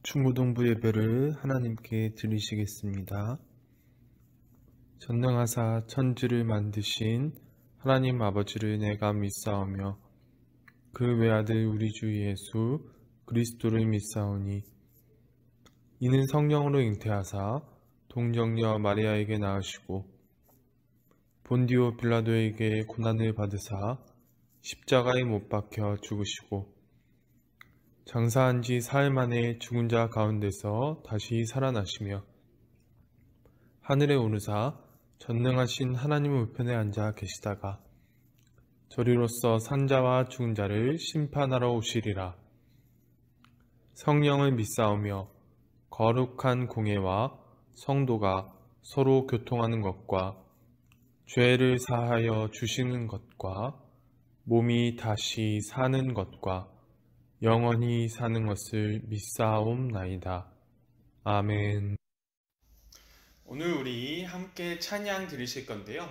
중고등부 예배를 하나님께 드리시겠습니다. 전능하사 천지를 만드신 하나님 아버지를 내가 믿사오며 그 외아들 우리 주 예수 그리스도를 믿사오니 이는 성령으로 잉태하사 동정녀 마리아에게 낳으시고 본디오 빌라도에게 고난을 받으사 십자가에 못 박혀 죽으시고 장사한 지 사흘 만에 죽은 자 가운데서 다시 살아나시며 하늘에 오르사 전능하신 하나님 우편에 앉아 계시다가 저리로서 산자와 죽은 자를 심판하러 오시리라. 성령을 믿사오며 거룩한 공예와 성도가 서로 교통하는 것과 죄를 사하여 주시는 것과 몸이 다시 사는 것과 영원히 사는 것을 믿사옵나이다. 아멘. 오늘 우리 함께 찬양 드리실 건데요.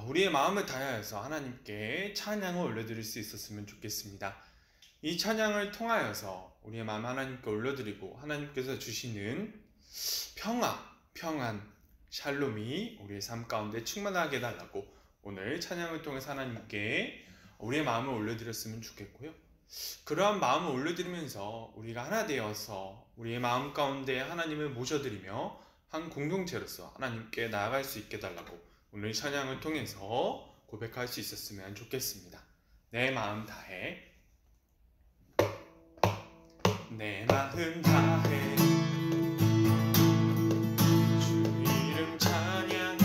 우리의 마음을 다하여서 하나님께 찬양을 올려드릴 수 있었으면 좋겠습니다. 이 찬양을 통하여서 우리의 마음 하나님께 올려드리고 하나님께서 주시는 평안, 샬롬이 우리의 삶 가운데 충만하게 해달라고 오늘 찬양을 통해서 하나님께 우리의 마음을 올려드렸으면 좋겠고요. 그러한 마음을 올려드리면서 우리가 하나 되어서 우리의 마음 가운데 하나님을 모셔드리며 한 공동체로서 하나님께 나아갈 수 있게 해달라고 오늘 찬양을 통해서 고백할 수 있었으면 좋겠습니다. 내 마음 다해, 내 마음 다해 주 이름 찬양해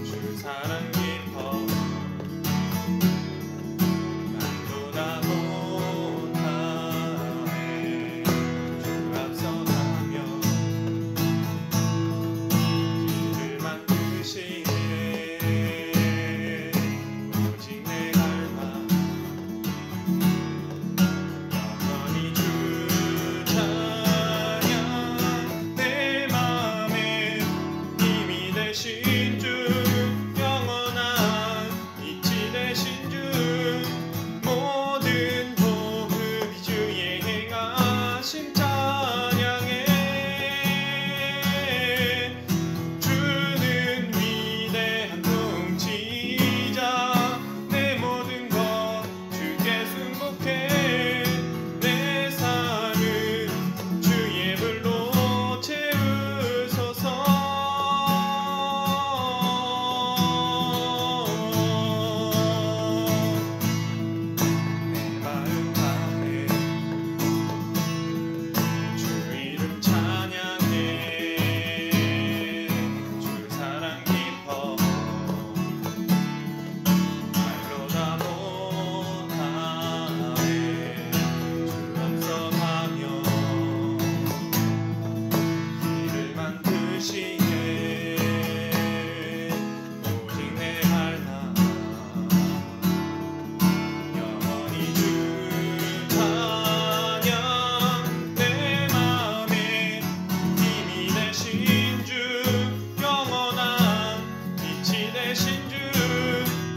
주 사랑 깊어 말보다 못하네 주 앞서가며 길을 만드시네 오직 내 닮아 영원히 주 찬양 내 맘에 힘이 되신 주 영원한 이치 되신 주 모든 복음이 주의 행하심 찬양해 주는 위대한 통치자 내 모든 것 주께 순복해 내 삶은 주의 불로 채우소서 내 마음 다해 주 이름 찬양해 주 사랑 깊어 말로 다 못하네 주 앞서가며 길을 만드시네 오직 내 닮아 영원히 주 찬양 내 맘에 힘이 되신 주 영원한 빛이 되신 주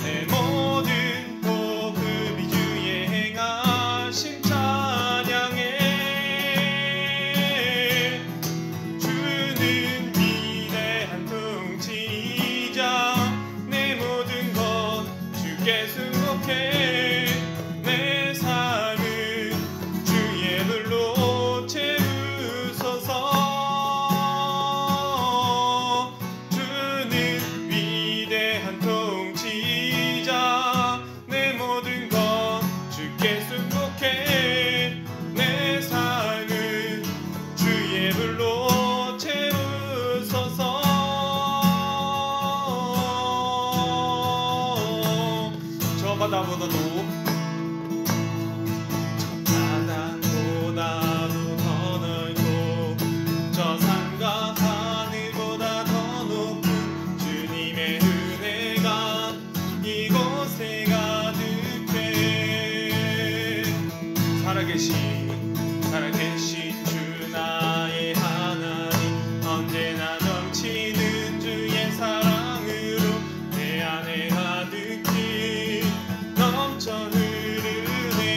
내 모든 복음이 주의 행하심 찬양해 주는 위대한 통치자 내 모든 것 주께 순복해 내 삶은 주의 불로 채우소서 주는 위대한 통치자 내 모든 것 주께 순복해 내 삶은 주의 불로 채우소서 저 바다보다도 바다보다도 더 넓고 저 산과 하늘보다 더 높은 주님의 은혜가 이곳에 가득해 살아계신 주 나의 하나님 언제나 넘치는 주의 사랑으로 내 안에 가득히 넘쳐 흐르네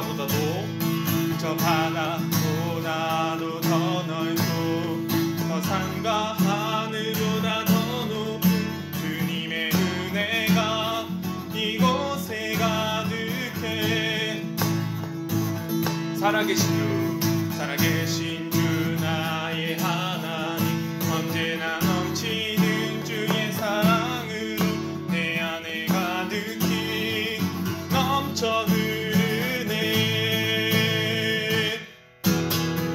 바다보다도 저 바다보다도 더 넓고 저 산과 하늘보다 더 높은 주님의 은혜가 이곳에 가득해. 살아계신 주 나의 하나님, 언제나 넘치는 주의 사랑으로 내 안에 가득히 넘쳐 흐르네.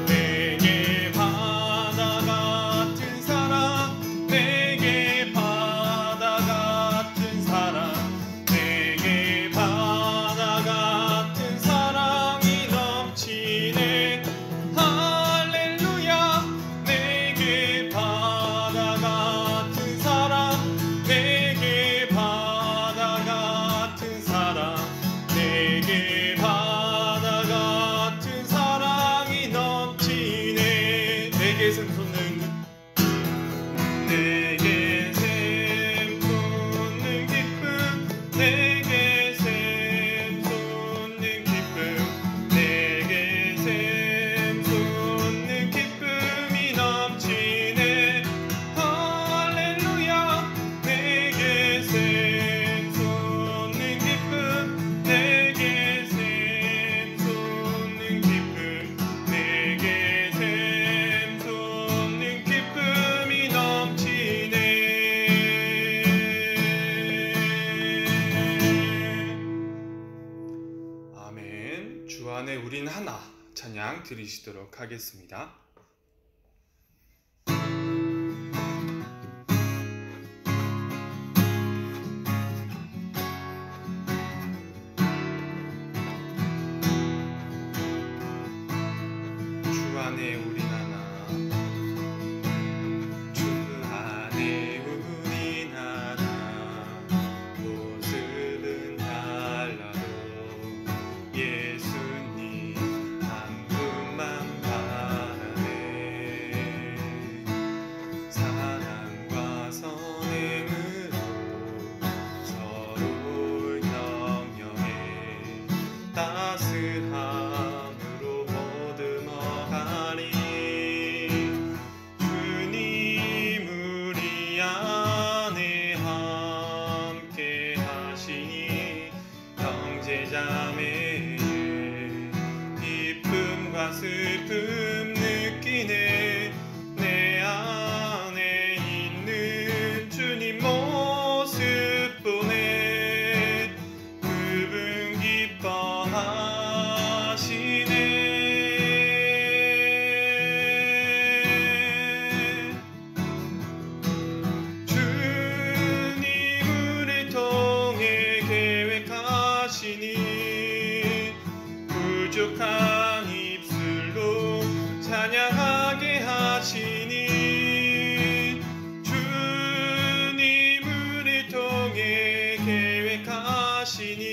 내게 바다 같은 사랑, 내게 바다 같은 사랑, 내게 바다 같은 사랑이 넘치네. 할렐루야. 내게 바다 같은 사랑, 내게 바다 같은 사랑, 내게 바다 같은 사랑이 넘치네. 내게 샘솟는 기쁨, 내게 샘솟는 기쁨, 내게 샘솟는 기쁨이 넘치네. 할렐루야. 내게 샘솟는 기쁨, 내게 샘솟는 기쁨, 내게 샘솟는 기쁨이 넘치네. 아멘. 주 안에 우린 하나 찬양 드리시도록 하겠습니다. 주 안에 우린 하나, 주 안에 우린 하나, 모습은 달라도 예수님 한 분만 바라네. 사랑과 선행으로 서로를 격려해 따스함으로 보듬어가리. 주님 우리 안에 함께 하시니 형제자매의 기쁨과 슬픔 느끼네. 내 안에 있는 주님 모습 보네. 그분 기뻐하시네. 주님 우리 통해 계획하시니 부족한 입술로 찬양하게 하시니. 주님 우리 통해 계획하시니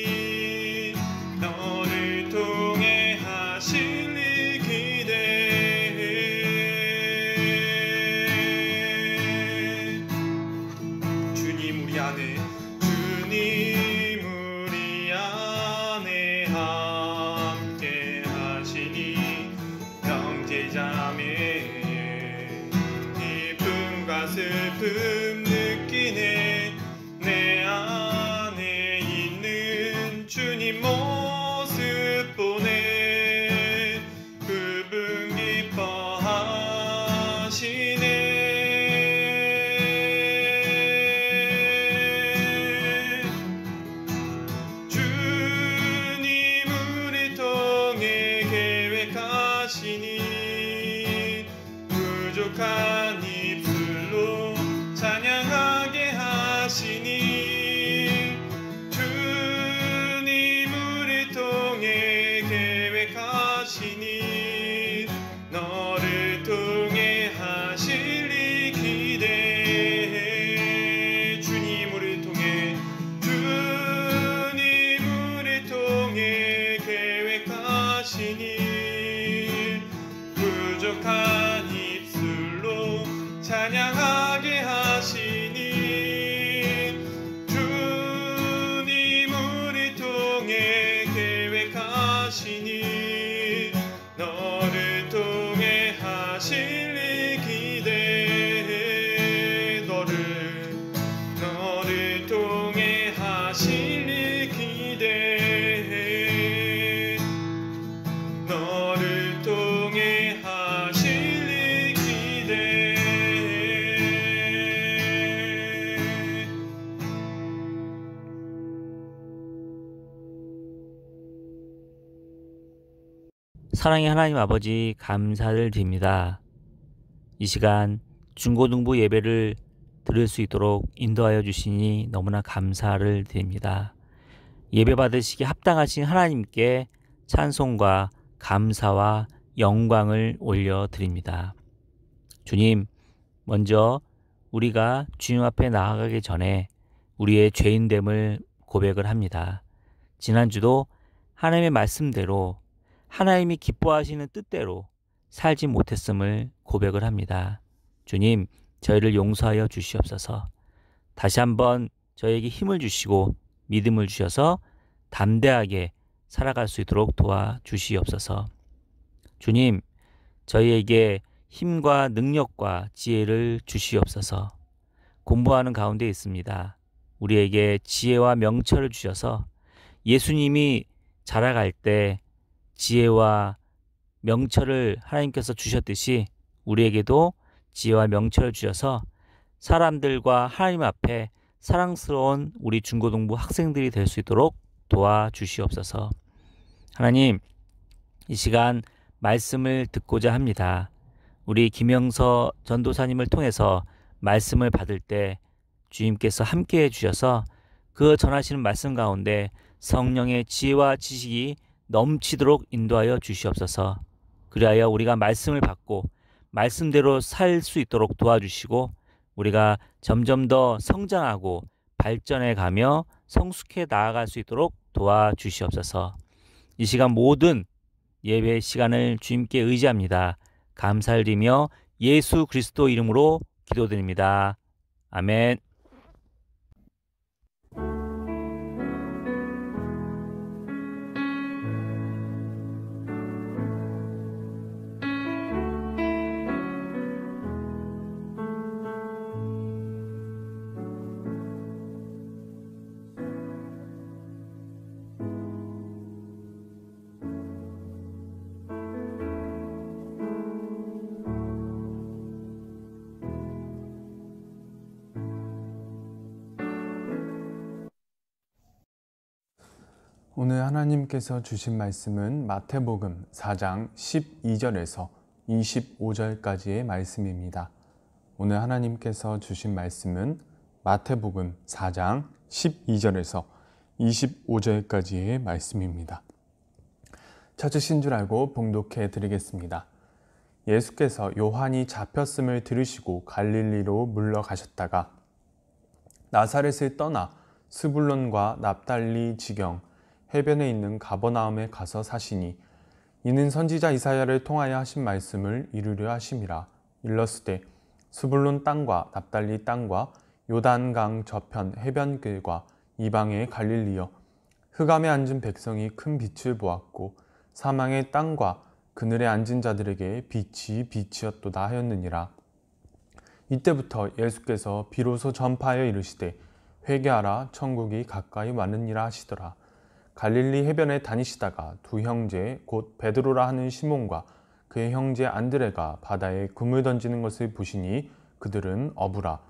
너를 통해 하실 일 기대해. 주님 우리 안에, 주님 우리 안에 함께 하시니 형제자매의 기쁨과 슬픔 느끼네. 내 안에 있는 주님 모습 보네. 그분 기뻐하시네. 사랑의 하나님 아버지 감사를 드립니다. 이 시간 중고등부 예배를 들을 수 있도록 인도하여 주시니 너무나 감사를 드립니다. 예배 받으시기 합당하신 하나님께 찬송과 감사와 영광을 올려드립니다. 주님, 먼저 우리가 주님 앞에 나아가기 전에 우리의 죄인됨을 고백을 합니다. 지난주도 하나님의 말씀대로 하나님이 기뻐하시는 뜻대로 살지 못했음을 고백을 합니다. 주님, 저희를 용서하여 주시옵소서. 다시 한번 저에게 힘을 주시고 믿음을 주셔서 담대하게 살아갈 수 있도록 도와주시옵소서. 주님, 저희에게 힘과 능력과 지혜를 주시옵소서. 공부하는 가운데 있습니다. 우리에게 지혜와 명철을 주셔서 예수님이 자라갈 때 지혜와 명철을 하나님께서 주셨듯이 우리에게도 지혜와 명철을 주셔서 사람들과 하나님 앞에 사랑스러운 우리 중고등부 학생들이 될 수 있도록 도와주시옵소서. 하나님, 이 시간 말씀을 듣고자 합니다. 우리 김영서 전도사님을 통해서 말씀을 받을 때 주님께서 함께해 주셔서 그 전하시는 말씀 가운데 성령의 지혜와 지식이 넘치도록 인도하여 주시옵소서. 그리하여 우리가 말씀을 받고 말씀대로 살 수 있도록 도와주시고 우리가 점점 더 성장하고 발전해 가며 성숙해 나아갈 수 있도록 도와주시옵소서. 이 시간 모든 예배 시간을 주님께 의지합니다. 감사를 드리며 예수 그리스도 이름으로 기도드립니다. 아멘. 오늘 하나님께서 주신 말씀은 마태복음 4장 12절에서 25절까지의 말씀입니다. 오늘 하나님께서 주신 말씀은 마태복음 4장 12절에서 25절까지의 말씀입니다. 찾으신 줄 알고 봉독해 드리겠습니다. 예수께서 요한이 잡혔음을 들으시고 갈릴리로 물러가셨다가 나사렛을 떠나 스불론과 납달리 지경 해변에 있는 가버나움에 가서 사시니 이는 선지자 이사야를 통하여 하신 말씀을 이루려 하심이라. 일렀으되 스불론 땅과 납달리 땅과 요단강 저편 해변길과 이방의 갈릴리여, 흑암에 앉은 백성이 큰 빛을 보았고 사망의 땅과 그늘에 앉은 자들에게 빛이 빛이었도다 하였느니라. 이때부터 예수께서 비로소 전파하여 이르시되 회개하라, 천국이 가까이 왔느니라 하시더라. 갈릴리 해변에 다니시다가 두 형제 곧 베드로라 하는 시몬과 그의 형제 안드레가 바다에 금을 던지는 것을 보시니 그들은 어부라.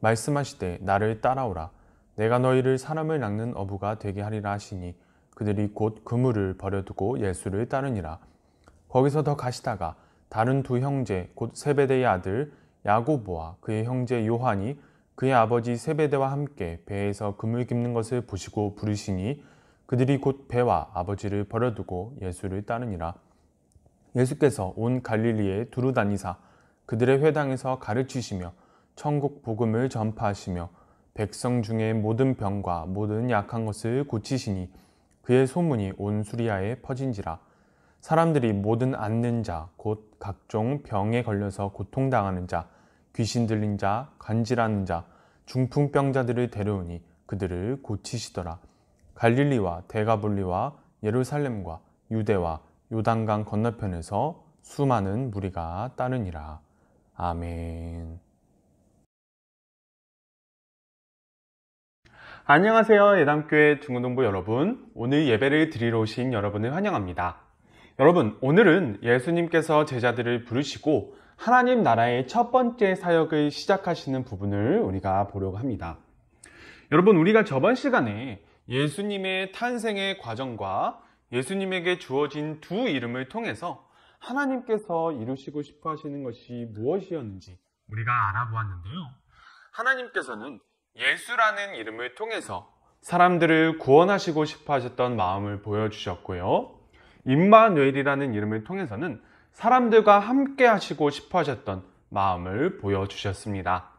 말씀하시되 나를 따라오라. 내가 너희를 사람을 낚는 어부가 되게 하리라 하시니 그들이 곧 그물을 버려두고 예수를 따르니라. 거기서 더 가시다가 다른 두 형제 곧 세베대의 아들 야고보와 그의 형제 요한이 그의 아버지 세베대와 함께 배에서 그물 깁는 것을 보시고 부르시니 그들이 곧 배와 아버지를 버려두고 예수를 따르니라. 예수께서 온 갈릴리에 두루 다니사 그들의 회당에서 가르치시며 천국 복음을 전파하시며 백성 중에 모든 병과 모든 약한 것을 고치시니 그의 소문이 온 수리아에 퍼진지라. 사람들이 모든 앓는 자 곧 각종 병에 걸려서 고통당하는 자, 귀신 들린 자, 간질하는 자, 중풍병자들을 데려오니 그들을 고치시더라. 갈릴리와 데가볼리와 예루살렘과 유대와 요단강 건너편에서 수많은 무리가 따르니라. 아멘. 안녕하세요. 예담교회 중고등부 여러분. 오늘 예배를 드리러 오신 여러분을 환영합니다. 여러분, 오늘은 예수님께서 제자들을 부르시고 하나님 나라의 첫 번째 사역을 시작하시는 부분을 우리가 보려고 합니다. 여러분, 우리가 저번 시간에 예수님의 탄생의 과정과 예수님에게 주어진 두 이름을 통해서 하나님께서 이루시고 싶어 하시는 것이 무엇이었는지 우리가 알아보았는데요. 하나님께서는 예수라는 이름을 통해서 사람들을 구원하시고 싶어 하셨던 마음을 보여주셨고요. 임마누엘이라는 이름을 통해서는 사람들과 함께 하시고 싶어 하셨던 마음을 보여주셨습니다.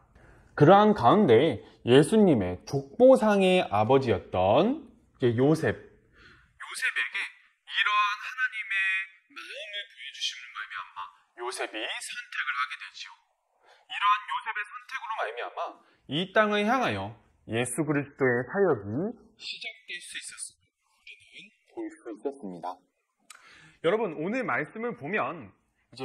그러한 가운데 예수님의 족보상의 아버지였던 요셉에게 이러한 하나님의 마음을 보여주심을 말미암아 요셉이 선택을 하게 되지요. 이러한 요셉의 선택으로 말미암아 이 땅을 향하여 예수 그리스도의 사역이 시작될 수 있었음을 우리는 볼 수 있었습니다. 여러분, 오늘 말씀을 보면 이제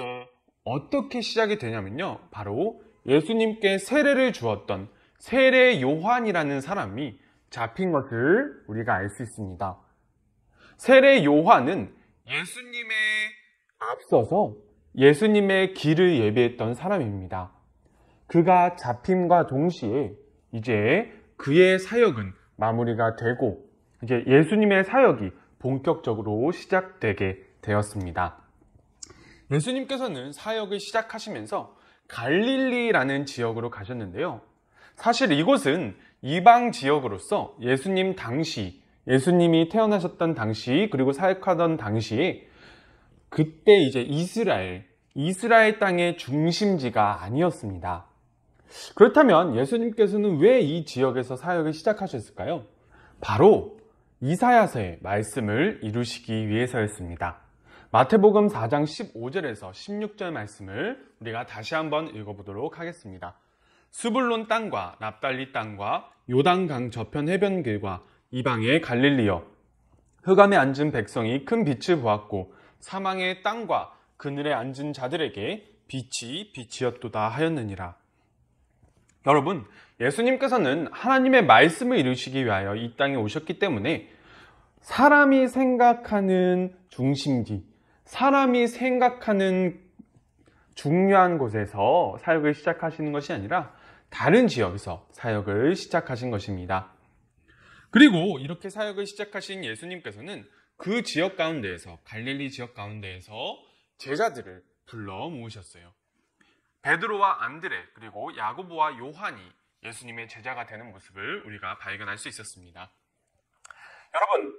어떻게 시작이 되냐면요. 바로 예수님께 세례를 주었던 세례 요한이라는 사람이 잡힌 것을 우리가 알 수 있습니다. 세례 요한은 예수님에 앞서서 예수님의 길을 예비했던 사람입니다. 그가 잡힘과 동시에 이제 그의 사역은 마무리가 되고 이제 예수님의 사역이 본격적으로 시작되게 되었습니다. 예수님께서는 사역을 시작하시면서 갈릴리라는 지역으로 가셨는데요. 사실 이곳은 이방 지역으로서 예수님 당시, 예수님이 태어나셨던 당시, 그리고 사역하던 당시에 그때 이제 이스라엘 땅의 중심지가 아니었습니다. 그렇다면 예수님께서는 왜 이 지역에서 사역을 시작하셨을까요? 바로 이사야서의 말씀을 이루시기 위해서였습니다. 마태복음 4장 15절에서 16절 말씀을 우리가 다시 한번 읽어보도록 하겠습니다. 스불론 땅과 납달리 땅과 요단강 저편 해변길과 이방의 갈릴리여, 흑암에 앉은 백성이 큰 빛을 보았고 사망의 땅과 그늘에 앉은 자들에게 빛이 빛이었도다 하였느니라. 여러분, 예수님께서는 하나님의 말씀을 이루시기 위하여 이 땅에 오셨기 때문에 사람이 생각하는 중심지, 사람이 생각하는 중요한 곳에서 사역을 시작하시는 것이 아니라 다른 지역에서 사역을 시작하신 것입니다. 그리고 이렇게 사역을 시작하신 예수님께서는 그 지역 가운데에서, 갈릴리 지역 가운데에서 제자들을 불러 모으셨어요. 베드로와 안드레, 그리고 야고보와 요한이 예수님의 제자가 되는 모습을 우리가 발견할 수 있었습니다. 여러분,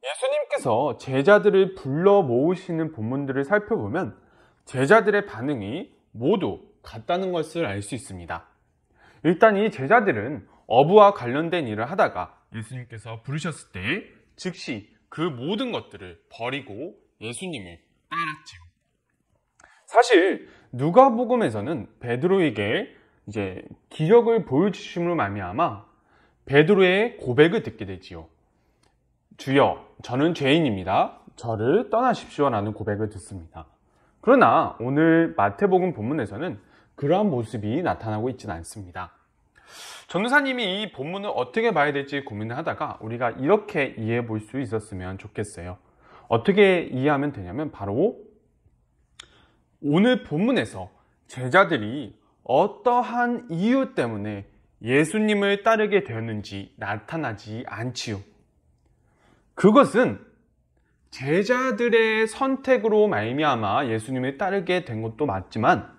예수님께서 제자들을 불러 모으시는 본문들을 살펴보면 제자들의 반응이 모두 같다는 것을 알 수 있습니다. 일단 이 제자들은 어부와 관련된 일을 하다가 예수님께서 부르셨을 때 즉시 그 모든 것들을 버리고 예수님을 따랐지요. 사실 누가복음에서는 베드로에게 이제 기적을 보여주심으로 말미암아 베드로의 고백을 듣게 되지요. 주여, 저는 죄인입니다. 저를 떠나십시오라는 고백을 듣습니다. 그러나 오늘 마태복음 본문에서는 그러한 모습이 나타나고 있지는 않습니다. 전도사님이 이 본문을 어떻게 봐야 될지 고민을 하다가 우리가 이렇게 이해해 볼 수 있었으면 좋겠어요. 어떻게 이해하면 되냐면 바로 오늘 본문에서 제자들이 어떠한 이유 때문에 예수님을 따르게 되었는지 나타나지 않지요. 그것은 제자들의 선택으로 말미암아 예수님을 따르게 된 것도 맞지만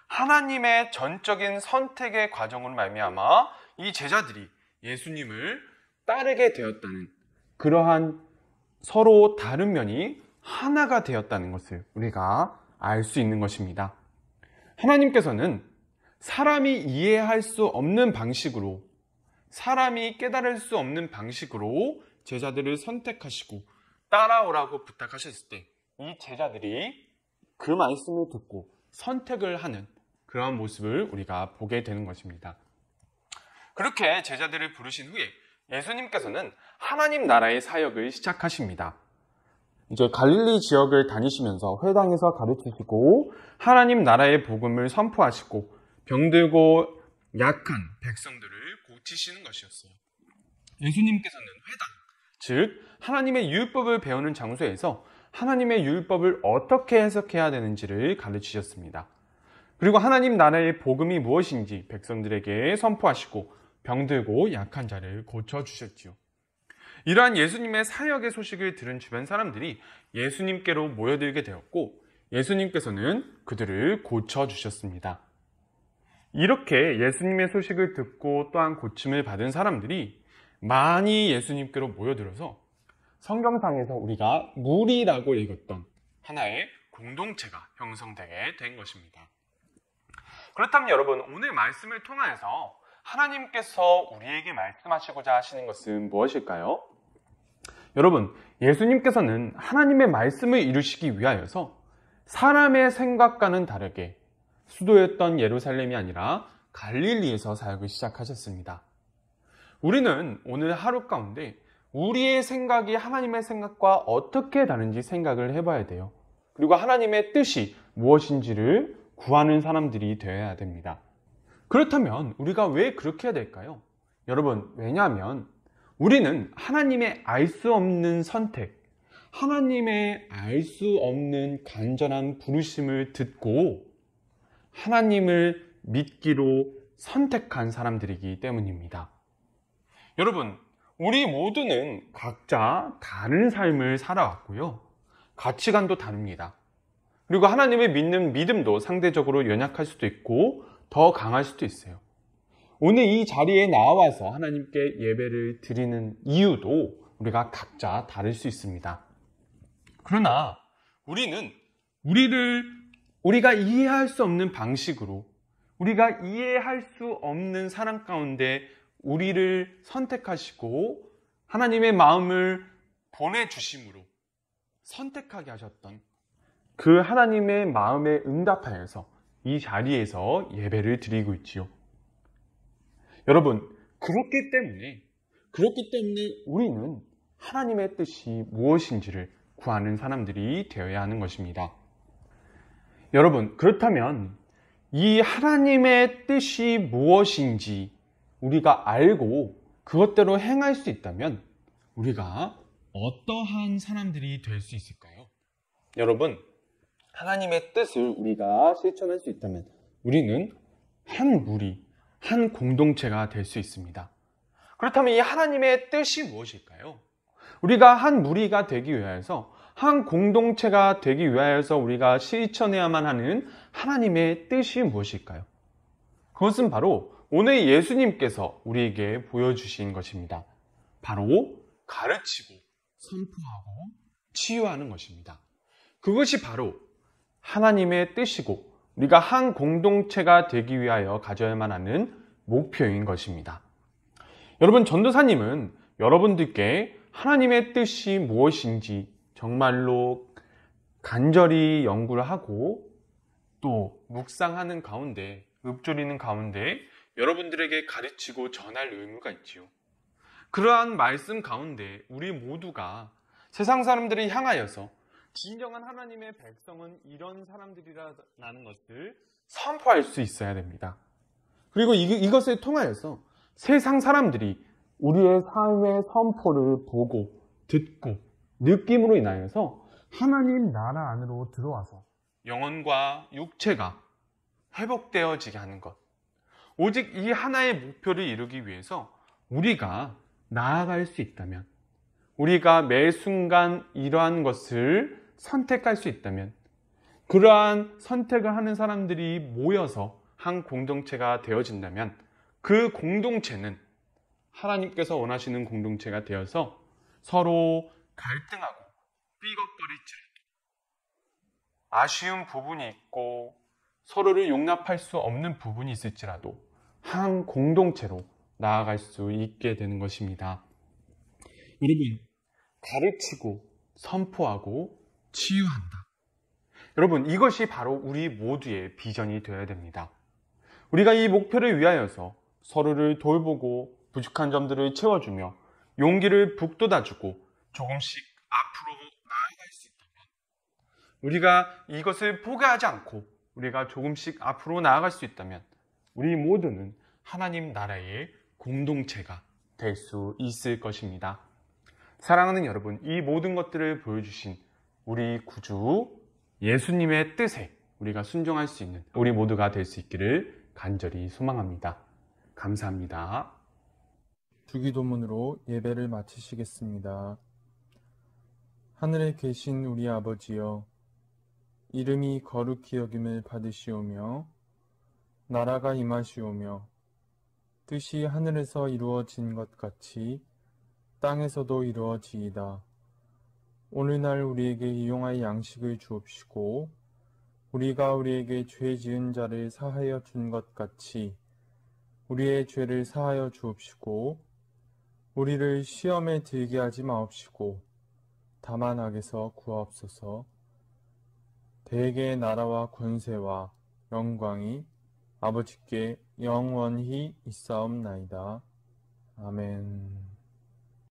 하나님의 전적인 선택의 과정으로 말미암아 이 제자들이 예수님을 따르게 되었다는 그러한 서로 다른 면이 하나가 되었다는 것을 우리가 알 수 있는 것입니다. 하나님께서는 사람이 이해할 수 없는 방식으로, 사람이 깨달을 수 없는 방식으로 제자들을 선택하시고 따라오라고 부탁하셨을 때 이 제자들이 그 말씀을 듣고 선택을 하는 그러한 모습을 우리가 보게 되는 것입니다. 그렇게 제자들을 부르신 후에 예수님께서는 하나님 나라의 사역을 시작하십니다. 이제 갈릴리 지역을 다니시면서 회당에서 가르치시고 하나님 나라의 복음을 선포하시고 병들고 약한 백성들을 고치시는 것이었어요. 예수님께서는 회당, 즉 하나님의 율법을 배우는 장소에서 하나님의 율법을 어떻게 해석해야 되는지를 가르치셨습니다. 그리고 하나님 나라의 복음이 무엇인지 백성들에게 선포하시고 병들고 약한 자를 고쳐주셨지요. 이러한 예수님의 사역의 소식을 들은 주변 사람들이 예수님께로 모여들게 되었고 예수님께서는 그들을 고쳐주셨습니다. 이렇게 예수님의 소식을 듣고 또한 고침을 받은 사람들이 많이 예수님께로 모여들어서 성경상에서 우리가 무리라고 읽었던 하나의 공동체가 형성되게 된 것입니다. 그렇다면 여러분, 오늘 말씀을 통하여서 하나님께서 우리에게 말씀하시고자 하시는 것은 무엇일까요? 여러분, 예수님께서는 하나님의 말씀을 이루시기 위하여서 사람의 생각과는 다르게 수도였던 예루살렘이 아니라 갈릴리에서 사역을 시작하셨습니다. 우리는 오늘 하루 가운데 우리의 생각이 하나님의 생각과 어떻게 다른지 생각을 해봐야 돼요. 그리고 하나님의 뜻이 무엇인지를 구하는 사람들이 되어야 됩니다. 그렇다면 우리가 왜 그렇게 해야 될까요? 여러분, 왜냐하면 우리는 하나님의 알 수 없는 선택, 하나님의 알 수 없는 간절한 부르심을 듣고 하나님을 믿기로 선택한 사람들이기 때문입니다. 여러분, 우리 모두는 각자 다른 삶을 살아왔고요. 가치관도 다릅니다. 그리고 하나님을 믿는 믿음도 상대적으로 연약할 수도 있고 더 강할 수도 있어요. 오늘 이 자리에 나와서 하나님께 예배를 드리는 이유도 우리가 각자 다를 수 있습니다. 그러나 우리는 우리가 이해할 수 없는 방식으로, 우리가 이해할 수 없는 사람 가운데 우리를 선택하시고 하나님의 마음을 보내주심으로 선택하게 하셨던 그 하나님의 마음에 응답하여서 이 자리에서 예배를 드리고 있지요. 여러분, 그렇기 때문에 우리는 하나님의 뜻이 무엇인지를 구하는 사람들이 되어야 하는 것입니다. 여러분, 그렇다면 이 하나님의 뜻이 무엇인지 우리가 알고 그것대로 행할 수 있다면 우리가 어떠한 사람들이 될 수 있을까요? 여러분, 하나님의 뜻을 우리가 실천할 수 있다면 우리는 한 무리, 한 공동체가 될 수 있습니다. 그렇다면 이 하나님의 뜻이 무엇일까요? 우리가 한 무리가 되기 위하여서, 한 공동체가 되기 위하여서 우리가 실천해야만 하는 하나님의 뜻이 무엇일까요? 그것은 바로 오늘 예수님께서 우리에게 보여주신 것입니다. 바로 가르치고 선포하고 치유하는 것입니다. 그것이 바로 하나님의 뜻이고 우리가 한 공동체가 되기 위하여 가져야만 하는 목표인 것입니다. 여러분, 전도사님은 여러분들께 하나님의 뜻이 무엇인지 정말로 간절히 연구를 하고 또 묵상하는 가운데, 읊조리는 가운데 여러분들에게 가르치고 전할 의무가 있지요. 그러한 말씀 가운데 우리 모두가 세상 사람들을 향하여서 진정한 하나님의 백성은 이런 사람들이라는 것을 선포할 수 있어야 됩니다. 그리고 이것을 통하여서 세상 사람들이 우리의 삶의 선포를 보고 듣고 느낌으로 인하여서 하나님 나라 안으로 들어와서 영혼과 육체가 회복되어지게 하는 것, 오직 이 하나의 목표를 이루기 위해서 우리가 나아갈 수 있다면, 우리가 매 순간 이러한 것을 선택할 수 있다면, 그러한 선택을 하는 사람들이 모여서 한 공동체가 되어진다면 그 공동체는 하나님께서 원하시는 공동체가 되어서 서로 갈등하고 삐걱거릴지라도, 아쉬운 부분이 있고 서로를 용납할 수 없는 부분이 있을지라도 한 공동체로 나아갈 수 있게 되는 것입니다. 여러분, 가르치고 선포하고 치유한다. 여러분, 이것이 바로 우리 모두의 비전이 되어야 됩니다. 우리가 이 목표를 위하여서 서로를 돌보고 부족한 점들을 채워주며 용기를 북돋아주고 조금씩 앞으로 나아갈 수 있다면, 우리가 이것을 포기하지 않고 우리가 조금씩 앞으로 나아갈 수 있다면 우리 모두는 하나님 나라의 공동체가 될 수 있을 것입니다. 사랑하는 여러분, 이 모든 것들을 보여주신 우리 구주 예수님의 뜻에 우리가 순종할 수 있는 우리 모두가 될 수 있기를 간절히 소망합니다. 감사합니다. 주기도문으로 예배를 마치시겠습니다. 하늘에 계신 우리 아버지여, 이름이 거룩히 여김을 받으시오며 나라가 임하시오며 뜻이 하늘에서 이루어진 것 같이 땅에서도 이루어지이다. 오늘날 우리에게 일용할 양식을 주옵시고 우리가 우리에게 죄 지은 자를 사하여 준 것 같이 우리의 죄를 사하여 주옵시고 우리를 시험에 들게 하지 마옵시고 다만 악에서 구하옵소서. 대개의 나라와 권세와 영광이 아버지께 영원히 있사옵나이다. 아멘.